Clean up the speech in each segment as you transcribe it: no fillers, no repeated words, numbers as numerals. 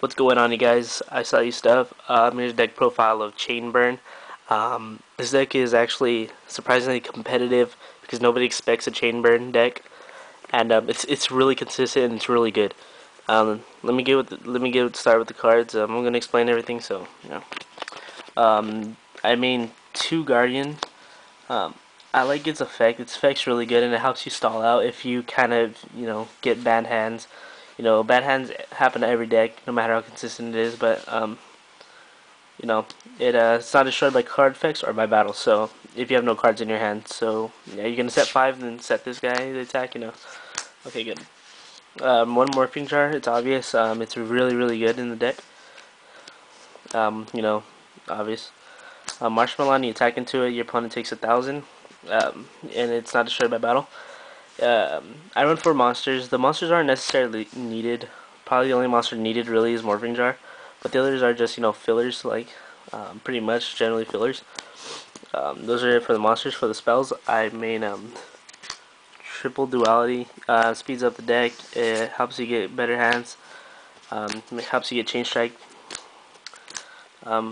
What's going on, you guys? iSellYouStuff. Here's a deck profile of Chainburn. This deck is actually surprisingly competitive because nobody expects a Chainburn deck, and it's really consistent and it's really good. Start with the cards. I'm gonna explain everything. So I mean two Guardian. Um, I like its effect. Its effect's really good, and it helps you stall out if you kind of get bad hands. Bad hands happen to every deck, no matter how consistent it is. But you know, it's not destroyed by card effects or by battle. So if you have no cards in your hand, so yeah, you're gonna set 5 and then set this guy to attack. Okay, good. One Morphing Jar. It's obvious. It's really good in the deck. Obvious. Marshmallow, you attack into it, your opponent takes 1,000, and it's not destroyed by battle. I run 4 monsters. The monsters aren't necessarily needed. Probably the only monster needed really is Morphing Jar, but the others are just fillers, like pretty much generally fillers. Those are it for the monsters. For the spells, I main triple duality. Speeds up the deck. It helps you get better hands. Helps you get chain strike.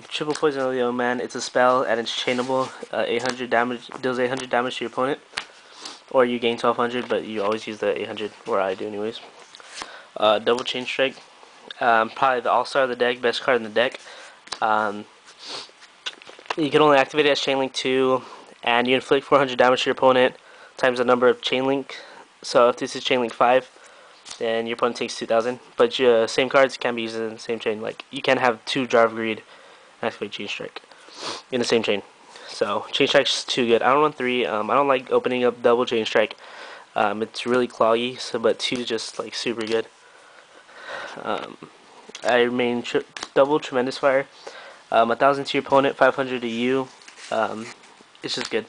Triple Poison of the Old Man. It's a spell and it's chainable. 800 damage, deals 800 damage to your opponent, or you gain 1200, but you always use the 800, or I do anyways. Double Chain Strike. Probably the all-star of the deck, best card in the deck. You can only activate it as Chain Link 2, and you inflict 400 damage to your opponent times the number of Chain Link. So if this is Chain Link 5, then your opponent takes 2,000. But your same cards can be used in the same chain. Like you can have 2 Jar of Greed and activate Chain Strike in the same chain. So Chain Strike's too good. I don't run 3. I don't like opening up double Chain Strike. It's really cloggy. So, but 2 is just like super good. I main double Tremendous Fire. 1,000 to your opponent, 500 to you. It's just good.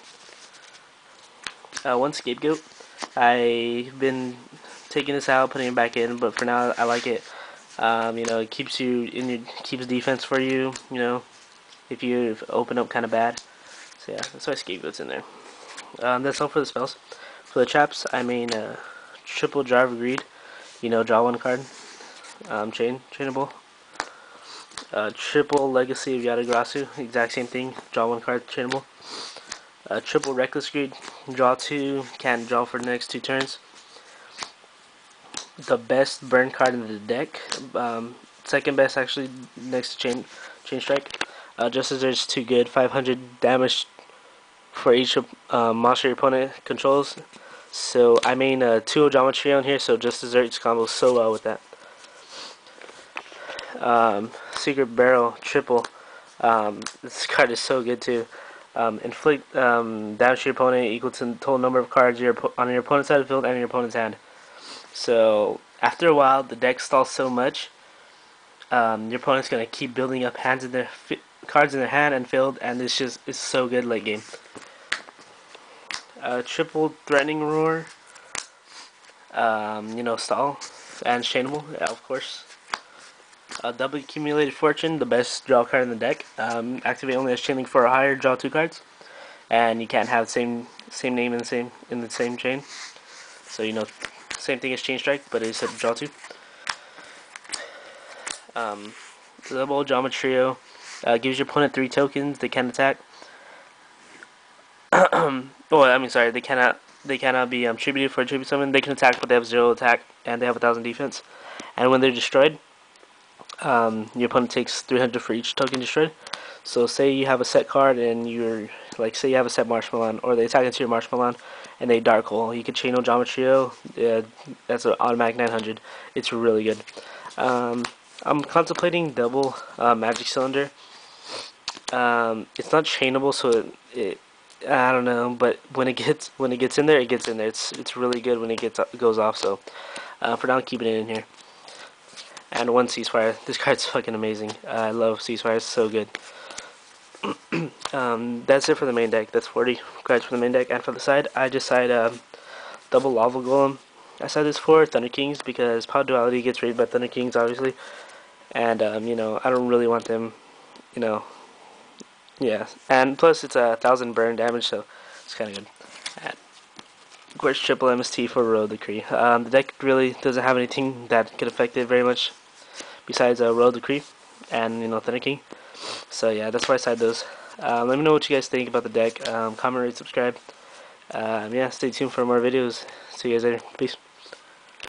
One Scapegoat. I've been taking this out, putting it back in, but for now I like it. It keeps you in your keeps defense for you. If you open up kind of bad. So yeah, that's why Scapegoat's in there. That's all for the spells. For the traps, I mean triple Jar of Greed. Draw 1 card. Chainable. Triple Legacy of Yatagrasu. Exact same thing. Draw 1 card. Chainable. Triple Reckless Greed. Draw 2. Can't draw for the next 2 turns. The best burn card in the deck. Second best actually, next to Chain Strike. Just as there's too good. 500 damage for each monster your opponent controls. So I main 2 Geometry on here, so Just Desserts combos so well with that. Secret Barrel triple. This card is so good too. Inflict damage to your opponent equal to the total number of cards on your opponent's side of the field and your opponent's hand. So after a while, the deck stalls so much, your opponent's gonna keep building up cards in their hand and field, and it's so good late game. Triple Threatening Roar. Stall and chainable, yeah, of course. Double Accumulated Fortune, the best draw card in the deck. Activate only as chain link 4 or higher. Draw 2 cards, and you can't have the same name in the same chain. So same thing as Chain Strike, but it's a draw 2. Double Geometrio gives your opponent 3 tokens. They can attack. Sorry, they cannot be tributed for a tribute summon. They can attack, but they have 0 attack, and they have 1,000 defense. And when they're destroyed, your opponent takes 300 for each token destroyed. So say you have a set card and say you have a set Marshmallow, or they attack into your Marshmallow and they Dark Hole. You can chain Geometrio. That's an automatic 900. It's really good. I'm contemplating double Magic Cylinder. It's not chainable, so I don't know, but when it gets in there, it gets in there. It's really good when it goes off. So for now, I'm keeping it in here. And 1 Ceasefire. This card's fucking amazing. I love Ceasefire. It's so good. That's it for the main deck. That's 40 cards for the main deck. And for the side, I just side double Lava Golem. I side this for Thunder Kings because Power Duality gets raided by Thunder Kings, obviously. And I don't really want them. Yeah. And plus, it's 1,000 burn damage, so it's kind of good. And of course, triple MST for Road Decree. The deck really doesn't have anything that could affect it very much, besides Royal Decree and Thunder King. So yeah, that's why I side those. Let me know what you guys think about the deck. Comment, rate, subscribe. Yeah, stay tuned for more videos. See you guys later. Peace.